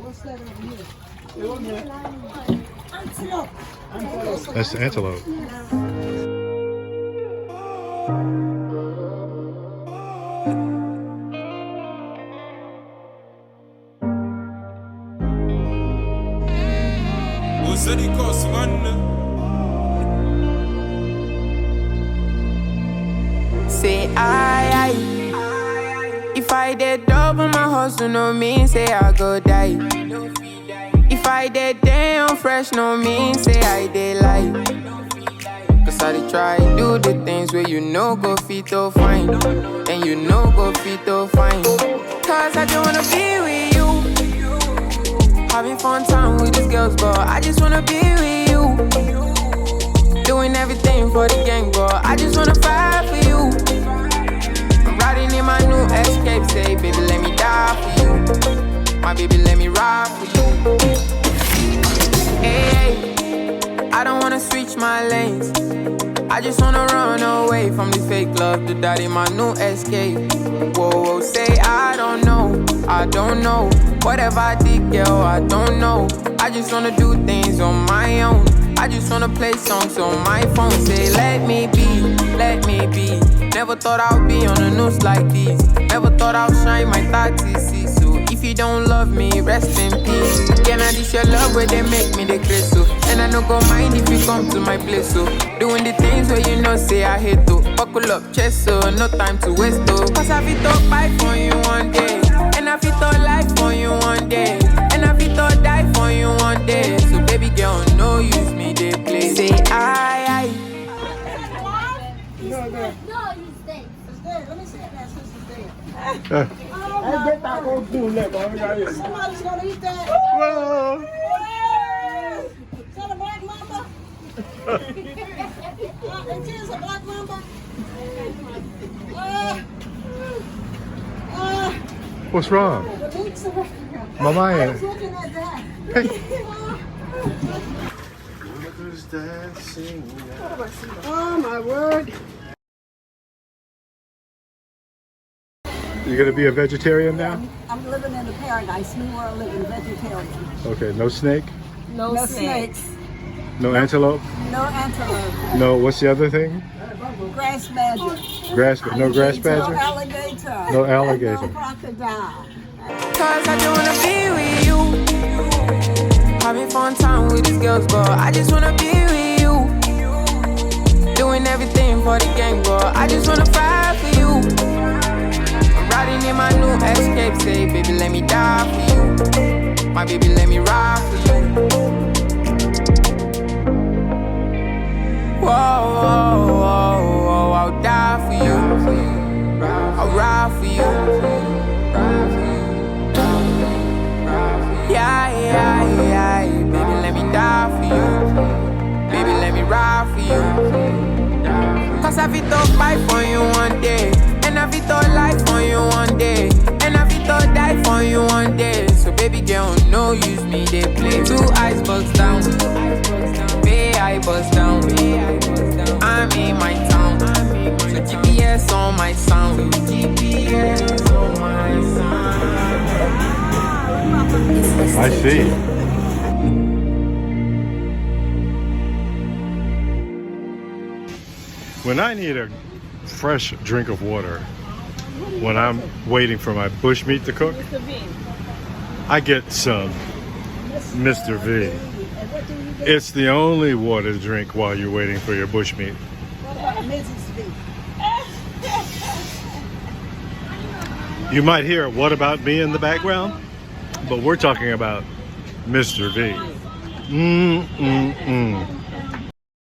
What's that over here? Antelope. That's the antelope. Say if I did double my hustle, no mean say I go die. If I did damn fresh, no mean say I did lie. Cause I did try do the things where you know go fit to fine, and you know go fit to fine. Cause I just wanna be with you, having fun time with these girls, but I just wanna be with you, doing everything for the gang, but I just wanna fight for you. I'm riding in my new escape, say baby let me die for you, my baby let me ride for you. Hey, I don't wanna switch my lanes, I just wanna run away from this fake love to die in my new escape. Whoa, whoa, say I don't know, whatever I did, girl, I don't know. I just wanna do things on my own, I just wanna play songs on my phone. Say let me be, let me be. Never thought I'd be on the news like this, never thought I'd shine my 30 so if you don't love me, rest in peace. Can I dish your love where they make me the grace so, and I no go mind if you come to my place so, doing the things where you know say I hate to. Buckle up, chest so, no time to waste though. Cause I fit to fight for you one day, and I fit to life for you one day, and I fit to die for you one day. So baby girl, no use me, they play. Say I. No, he's dead. He's dead. Let me see if that sister's dead. I get that old fool left. Somebody's gonna eat that. Whoa. Is that a black mamba? It is a black mamba. What's wrong? The meat's a... Mama, I was looking at that. Oh my word. You gonna be a vegetarian now? I'm living in the paradise. New world living vegetarian. Okay, no snake? No snakes. No antelope? No antelope. No, what's the other thing? Grass badger. No grass badger? No alligator. No alligator. No crocodile. Cause I just wanna be with you, having fun time with these girls, but I just wanna be with you, doing everything for the gang, but I just wanna fight for you. I'm riding in my new escape, say baby let me die for you, my baby let me ride for you. Whoa, whoa, whoa, whoa, I'll die for you, I'll ride for you. Yeah, baby, let me die for you. Baby, let me ride for you. Cause I fit to fight for you one day, and I fit to life for you one day, and I fit to die for you one day. So baby girl, no use me, they play. 2 icebergs down, Bay I bust down. I'm in my town, so GPS on my sound. GPS on my sound. I see. When I need a fresh drink of water, when I'm waiting for my bushmeat to cook, I get some Mr. V. It's the only water to drink while you're waiting for your bushmeat. What about Mrs. V? You might hear "What about me" in the background, but we're talking about Mr. V.